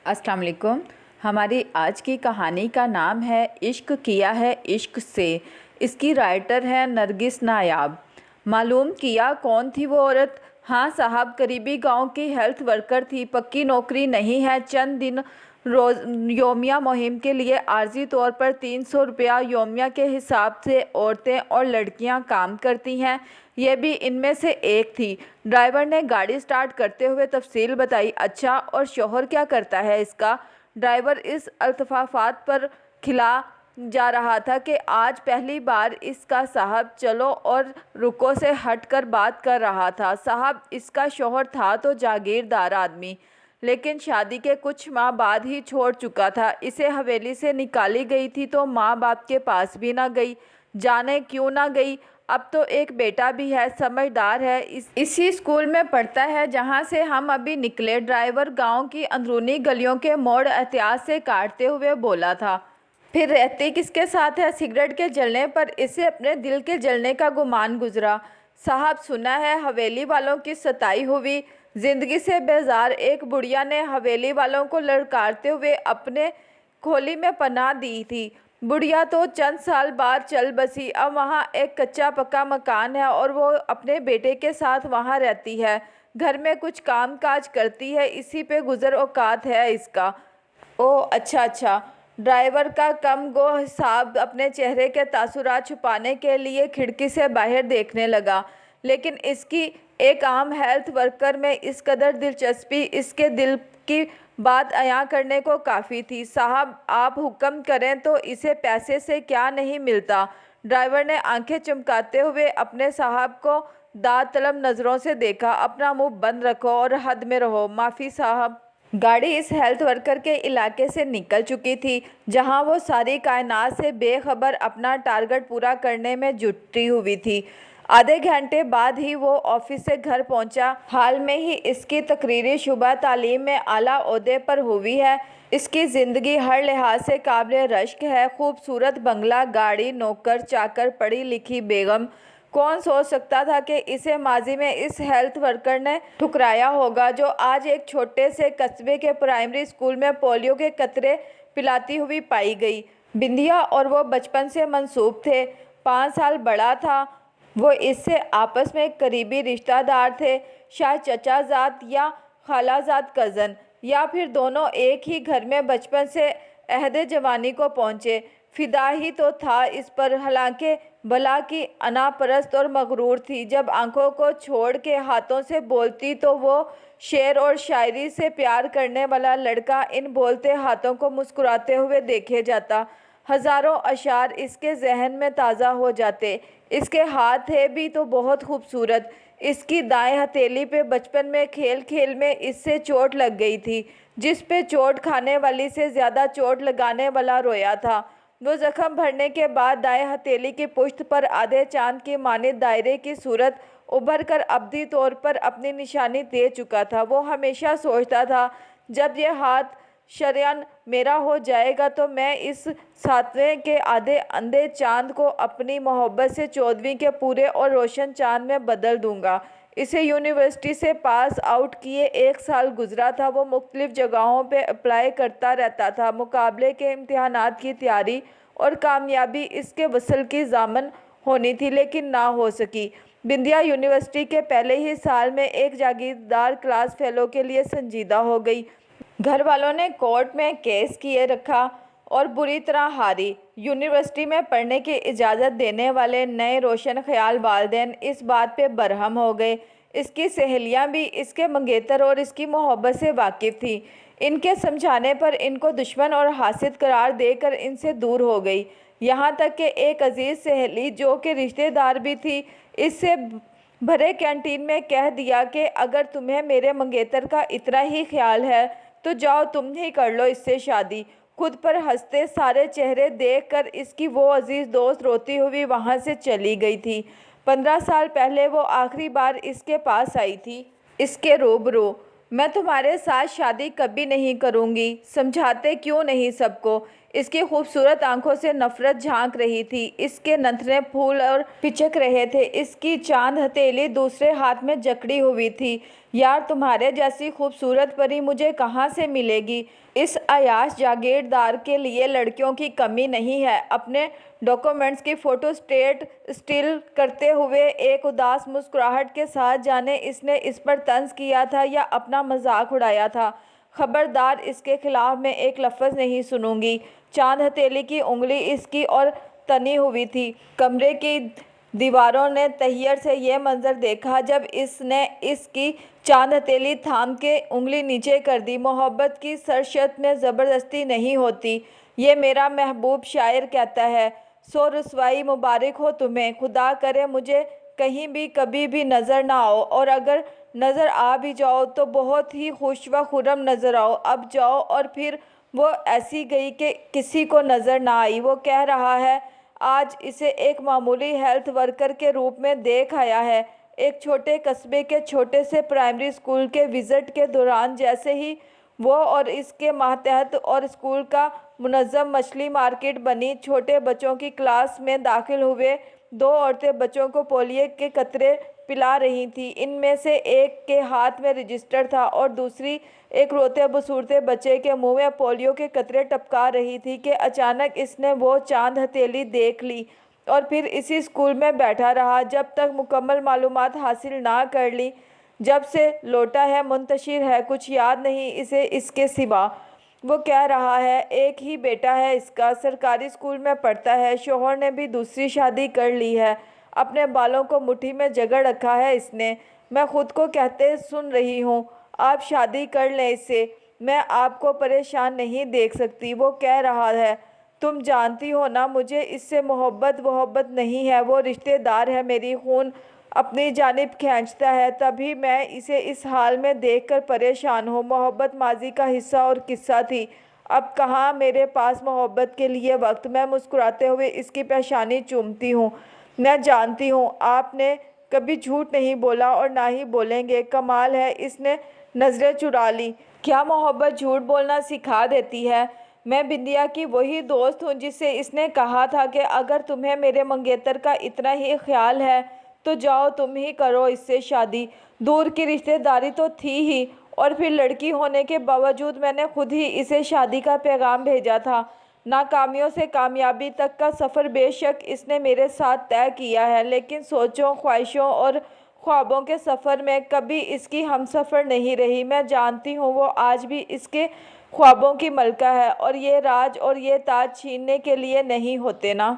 अस्सलाम वालेकुम। हमारी आज की कहानी का नाम है इश्क किया है इश्क से। इसकी राइटर है नरगिस नायाब। मालूम किया कौन थी वो औरत? हाँ साहब, करीबी गांव की हेल्थ वर्कर थी। पक्की नौकरी नहीं है, चंद दिन रोज योमिया मुहिम के लिए आर्जी तौर पर 300 रुपया योमिया के हिसाब से औरतें और लड़कियां काम करती हैं। यह भी इनमें से एक थी। ड्राइवर ने गाड़ी स्टार्ट करते हुए तफसील बताई। अच्छा, और शोहर क्या करता है इसका? ड्राइवर इस अल्तफाफात पर खिला जा रहा था कि आज पहली बार इसका साहब चलो और रुको से हटकर बात कर रहा था। साहब इसका शोहर था तो जागीरदार आदमी, लेकिन शादी के कुछ माह बाद ही छोड़ चुका था। इसे हवेली से निकाली गई थी तो माँ बाप के पास भी ना गई। जाने क्यों ना गई। अब तो एक बेटा भी है, समझदार है, इसी स्कूल में पढ़ता है जहाँ से हम अभी निकले। ड्राइवर गांव की अंदरूनी गलियों के मोड़ एहतियात से काटते हुए बोला था। फिर रहती किसके साथ है? सिगरेट के जलने पर इसे अपने दिल के जलने का गुमान गुजरा। साहब सुना है हवेली वालों की सताई हुई। जिंदगी से बेजार एक बुढ़िया ने हवेली वालों को ललकारते हुए अपने खोली में पनाह दी थी। बुढ़िया तो चंद साल बाद चल बसी। अब वहाँ एक कच्चा पक्का मकान है और वो अपने बेटे के साथ वहाँ रहती है। घर में कुछ काम काज करती है, इसी पे गुजर औकात है इसका। ओह अच्छा। ड्राइवर का कम गो हिसाब अपने चेहरे के तासुरात छुपाने के लिए खिड़की से बाहर देखने लगा, लेकिन इसकी एक आम हेल्थ वर्कर में इस कदर दिलचस्पी इसके दिल की बात अयां करने को काफ़ी थी। साहब आप हुक्म करें तो इसे पैसे से क्या नहीं मिलता। ड्राइवर ने आंखें चमकाते हुए अपने साहब को दाद तलब नज़रों से देखा। अपना मुंह बंद रखो और हद में रहो। माफ़ी साहब। गाड़ी इस हेल्थ वर्कर के इलाके से निकल चुकी थी जहां वो सारी कायनात से बेखबर अपना टारगेट पूरा करने में जुटी हुई थी। आधे घंटे बाद ही वो ऑफिस से घर पहुंचा। हाल में ही इसकी तकरीरी शुबा तालीम में आला ओहदे पर हुई है। इसकी ज़िंदगी हर लिहाज से काबिल रश्क है। खूबसूरत बंगला, गाड़ी, नौकर चाकर, पढ़ी लिखी बेगम। कौन सोच सकता था कि इसे माजी में इस हेल्थ वर्कर ने ठुकराया होगा, जो आज एक छोटे से कस्बे के प्राइमरी स्कूल में पोलियो के कतरे पिलाती हुई पाई गई। बिंदिया और वो बचपन से मंसूब थे। 5 साल बड़ा था। वो इससे आपस में करीबी रिश्तेदार थे, शायद चचाजाद या खालाजाद कज़न, या फिर दोनों एक ही घर में बचपन से अहद जवानी को पहुँचे। फिदा ही तो था इस पर, हालांकि भला की अनापरस्त और मगरूर थी। जब आंखों को छोड़ के हाथों से बोलती तो वो शेर और शायरी से प्यार करने वाला लड़का इन बोलते हाथों को मुस्कुराते हुए देखे जाता। हज़ारों अशार इसके जहन में ताज़ा हो जाते। इसके हाथ थे भी तो बहुत खूबसूरत। इसकी दाएं हथेली पे बचपन में खेल खेल में इससे चोट लग गई थी, जिस पे चोट खाने वाली से ज़्यादा चोट लगाने वाला रोया था। वो जख्म भरने के बाद दाएं हथेली की पुश्त पर आधे चांद की मानिंद दायरे की सूरत उभर कर अब्दी तौर पर अपनी निशानी दे चुका था। वो हमेशा सोचता था, जब यह हाथ शरयान मेरा हो जाएगा तो मैं इस 7वें के आधे अंधे चांद को अपनी मोहब्बत से 14वीं के पूरे और रोशन चांद में बदल दूंगा। इसे यूनिवर्सिटी से पास आउट किए 1 साल गुजरा था। वो मुख्तलिफ जगहों पे अप्लाई करता रहता था। मुकाबले के इम्तिहानात की तैयारी और कामयाबी इसके वसल की ज़ामन होनी थी, लेकिन ना हो सकी। बिंदिया यूनिवर्सिटी के पहले ही साल में एक जागीरदार क्लास फेलो के लिए संजीदा हो गई। घर वालों ने कोर्ट में केस किए रखा और बुरी तरह हारी। यूनिवर्सिटी में पढ़ने की इजाज़त देने वाले नए रोशन ख्याल वालिदैन इस बात पे बरहम हो गए। इसकी सहेलियां भी इसके मंगेतर और इसकी मोहब्बत से वाकिफ़ थी। इनके समझाने पर इनको दुश्मन और हासिद करार देकर इनसे दूर हो गई। यहाँ तक कि एक अजीज़ सहेली, जो कि रिश्तेदार भी थी, इससे भरे कैंटीन में कह दिया कि अगर तुम्हें मेरे मंगेतर का इतना ही ख्याल है तो जाओ तुम ही कर लो इससे शादी। खुद पर हंसते सारे चेहरे देखकर इसकी वो अजीज़ दोस्त रोती हुई वहाँ से चली गई थी। 15 साल पहले वो आखिरी बार इसके पास आई थी, इसके रूबरू। मैं तुम्हारे साथ शादी कभी नहीं करूँगी। समझाते क्यों नहीं सबको? اس کی خوبصورت آنکھوں سے نفرت جھانک رہی تھی، اس کے نتنے پھول اور پچک رہے تھے، اس کی چاند ہتھیلی دوسرے ہاتھ میں جکڑی ہوئی تھی۔ یار، تمہارے جیسی خوبصورت پری مجھے کہاں سے ملے گی؟ اس عیاش جاگیردار کے لیے لڑکیوں کی کمی نہیں ہے۔ اپنے ڈاکومنٹس کی فوٹو اسٹل کرتے ہوئے ایک اداس مسکراہٹ کے ساتھ، جانے اس نے اس پر طنز کیا تھا یا اپنا مذاق اڑایا تھا۔ خبردار، اس کے خلاف میں ایک لفظ نہیں سنوں گی۔ چاند ہتھیلی کی انگلی اس کی اور تنی ہوئی تھی۔ کمرے کی دیواروں نے تحیر سے یہ منظر دیکھا جب اس نے اس کی چاند ہتھیلی تھام کے انگلی نیچے کر دی۔ محبت کی سرشت میں زبردستی نہیں ہوتی، یہ میرا محبوب شاعر کہتا ہے۔ سو رسوائی مبارک ہو تمہیں، خدا کرے مجھے کہیں بھی کبھی بھی نظر نہ آؤ، اور اگر نظر آ بھی جاؤ تو بہت ہی خوش و خرم نظر آؤ۔ اب جاؤ۔ اور پھر وہ ایسی گئی کہ کسی کو نظر نہ آئی۔ وہ کہہ رہا ہے، آج اسے ایک معمولی ہیلتھ ورکر کے روپ میں دیکھ آیا ہے، ایک چھوٹے قصبے کے چھوٹے سے پرائمری اسکول کے وزٹ کے دوران جیسے ہی وہ اور اس کے ماتحت اور اسکول کا منظم مچھلی مارکیٹ بنی چھوٹے بچوں کی کلاس میں داخل ہوئے۔ دو عورتیں بچوں کو پولیو کے قطرے پلا رہی تھیں، ان میں سے ایک کے ہاتھ میں رجسٹر تھا اور دوسری ایک روتے بسورتے بچے کے منہ میں پولیو کے قطرے ٹپکا رہی تھی کہ اچانک اس نے وہ چاند ہتھیلی دیکھ لی اور پھر اسی اسکول میں بیٹھا رہا جب تک مکمل معلومات حاصل نہ کر لی۔ جب سے لوٹا ہے، منتشر ہے، کچھ یاد نہیں اسے اس کے سوا۔ وہ کہہ رہا ہے، ایک ہی بیٹا ہے اس کا، سرکاری اسکول میں پڑھتا ہے، شوہر نے بھی دوسری شادی کر لی ہے، اپنے بالوں کو مٹھی میں جگڑ رکھا ہے اس نے۔ میں خود کو کہتے سن رہی ہوں، آپ شادی کر لیں اس سے، میں آپ کو پریشان نہیں دیکھ سکتی۔ وہ کہہ رہا ہے، تم جانتی ہو نا مجھے اس سے محبت نہیں ہے، وہ رشتہ دار ہے، میری خون اپنی جانب کھینچتا ہے، تبھی میں اسے اس حال میں دیکھ کر پریشان ہوں۔ محبت ماضی کا حصہ اور قصہ تھی، اب کہاں میرے پاس محبت کے لیے وقت۔ میں مسکراتے ہوئے اس کی پیشانی چومتی ہوں۔ میں جانتی ہوں آپ نے کبھی جھوٹ نہیں بولا اور نہ ہی بولیں گے۔ کمال ہے، اس نے نظریں چرا لیں۔ کیا محبت جھوٹ بولنا سکھا دیتی ہے؟ میں بندیا کی وہی دوست ہوں جس سے اس نے کہا تھا کہ اگر تمہیں میرے منگیتر کا اتنا ہی خیال ہے تو جاؤ تم ہی کرو اس سے شادی۔ دور کی رشتہ داری تو تھی ہی، اور پھر لڑکی ہونے کے باوجود میں نے خود ہی اسے شادی کا پیغام بھیجا تھا۔ ناکامیوں سے کامیابی تک کا سفر بے شک اس نے میرے ساتھ طے کیا ہے، لیکن سوچوں، خواہشوں اور خوابوں کے سفر میں کبھی اس کی ہمسفر نہیں رہی۔ میں جانتی ہوں وہ آج بھی اس کے خوابوں کی ملکہ ہے، اور یہ راج اور یہ تاج چھیننے کے لیے نہیں ہوتے نا۔